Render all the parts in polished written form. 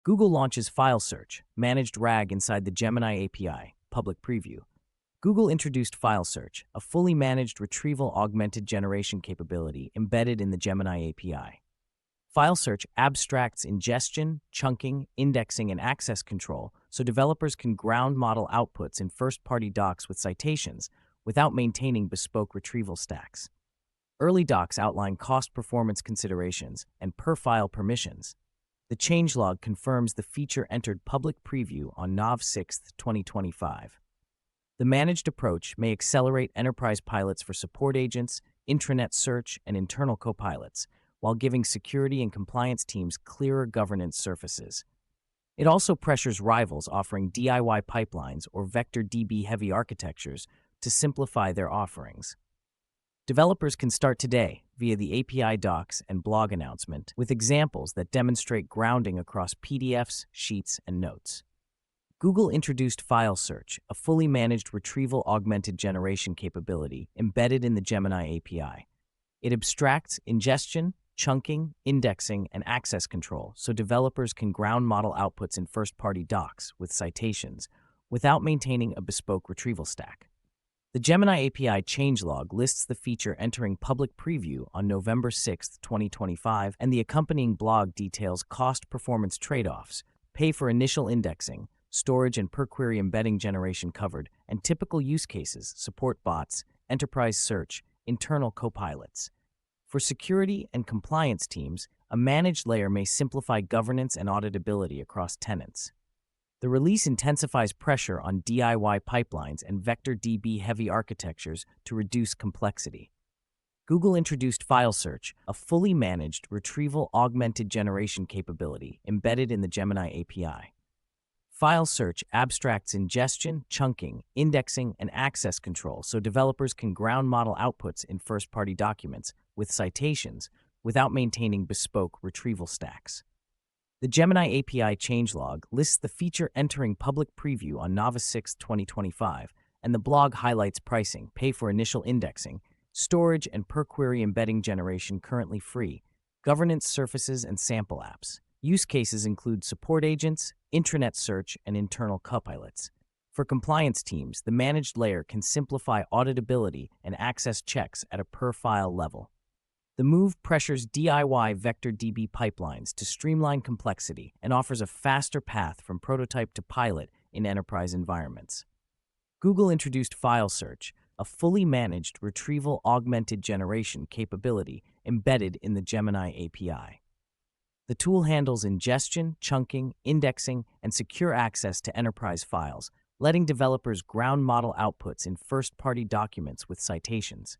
Google launches File Search, managed RAG inside the Gemini API, public preview. Google introduced File Search, a fully managed retrieval augmented generation capability embedded in the Gemini API. File Search abstracts ingestion, chunking, indexing, and access control so developers can ground model outputs in first-party docs with citations without maintaining bespoke retrieval stacks. Early docs outline cost-performance considerations and per-file permissions. The changelog confirms the feature entered public preview on Nov 6, 2025. The managed approach may accelerate enterprise pilots for support agents, intranet search, and internal copilots, while giving security and compliance teams clearer governance surfaces. It also pressures rivals offering DIY pipelines or vector DB-heavy architectures to simplify their offerings. Developers can start today via the API docs and blog announcement with examples that demonstrate grounding across PDFs, sheets, and notes. Google introduced File Search, a fully managed retrieval augmented generation capability embedded in the Gemini API. It abstracts ingestion, chunking, indexing, and access control so developers can ground model outputs in first-party docs with citations without maintaining a bespoke retrieval stack. The Gemini API changelog lists the feature entering public preview on November 6, 2025, and the accompanying blog details cost-performance trade-offs, pay for initial indexing, storage and per-query embedding generation covered, and typical use cases, support bots, enterprise search, internal copilots. For security and compliance teams, a managed layer may simplify governance and auditability across tenants. The release intensifies pressure on DIY pipelines and vector DB-heavy architectures to reduce complexity. Google introduced File Search, a fully managed retrieval augmented generation capability embedded in the Gemini API. File Search abstracts ingestion, chunking, indexing, and access control so developers can ground model outputs in first-party documents with citations without maintaining bespoke retrieval stacks. The Gemini API changelog lists the feature entering public preview on Nov 6, 2025, and the blog highlights pricing, pay for initial indexing, storage and per-query embedding generation currently free, governance surfaces, and sample apps. Use cases include support agents, intranet search, and internal copilots. For compliance teams, the managed layer can simplify auditability and access checks at a per-file level. The move pressures DIY vector DB pipelines to streamline complexity and offers a faster path from prototype to pilot in enterprise environments. Google introduced File Search, a fully managed retrieval augmented generation capability embedded in the Gemini API. The tool handles ingestion, chunking, indexing, and secure access to enterprise files, letting developers ground model outputs in first-party documents with citations.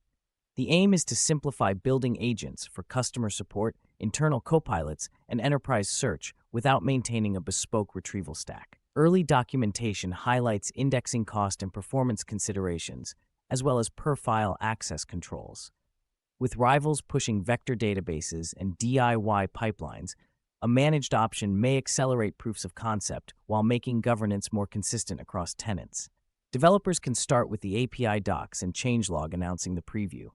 The aim is to simplify building agents for customer support, internal copilots, and enterprise search without maintaining a bespoke retrieval stack. Early documentation highlights indexing cost and performance considerations, as well as per-file access controls. With rivals pushing vector databases and DIY pipelines, a managed option may accelerate proofs of concept while making governance more consistent across tenants. Developers can start with the API docs and changelog announcing the preview.